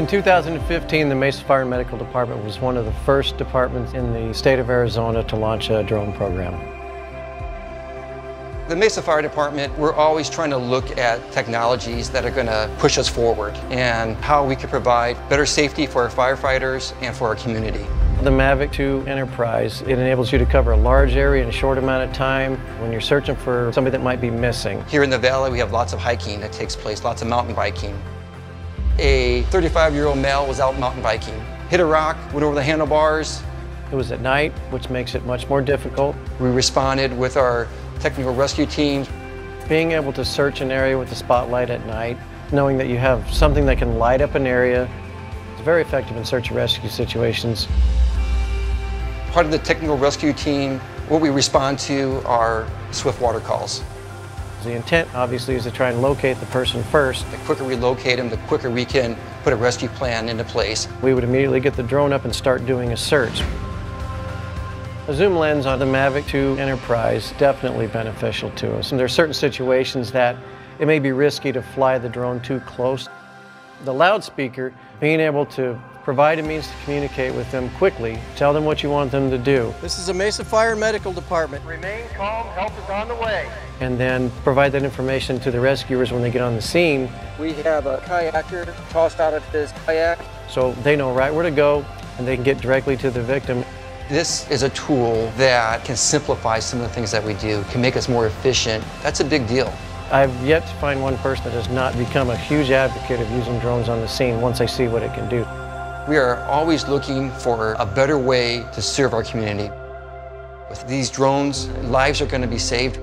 In 2015, the Mesa Fire and Medical Department was one of the first departments in the state of Arizona to launch a drone program. The Mesa Fire Department, we're always trying to look at technologies that are going to push us forward and how we can provide better safety for our firefighters and for our community. The Mavic 2 Enterprise, it enables you to cover a large area in a short amount of time when you're searching for somebody that might be missing. Here in the valley, we have lots of hiking that takes place, lots of mountain biking. A 35-year-old male was out mountain biking, hit a rock, went over the handlebars. It was at night, which makes it much more difficult. We responded with our technical rescue teams. Being able to search an area with a spotlight at night, knowing that you have something that can light up an area, it's very effective in search and rescue situations. Part of the technical rescue team, what we respond to are swift water calls. The intent, obviously, is to try and locate the person first. The quicker we locate them, the quicker we can put a rescue plan into place. We would immediately get the drone up and start doing a search. A zoom lens on the Mavic 2 Enterprise definitely beneficial to us. And there are certain situations that it may be risky to fly the drone too close. The loudspeaker, being able to provide a means to communicate with them quickly, tell them what you want them to do. This is a Mesa Fire and Medical Department. Remain calm, help is on the way. And then provide that information to the rescuers when they get on the scene. We have a kayaker tossed out of his kayak. So they know right where to go and they can get directly to the victim. This is a tool that can simplify some of the things that we do, can make us more efficient. That's a big deal. I've yet to find one person that has not become a huge advocate of using drones on the scene once they see what it can do. We are always looking for a better way to serve our community. With these drones, lives are going to be saved.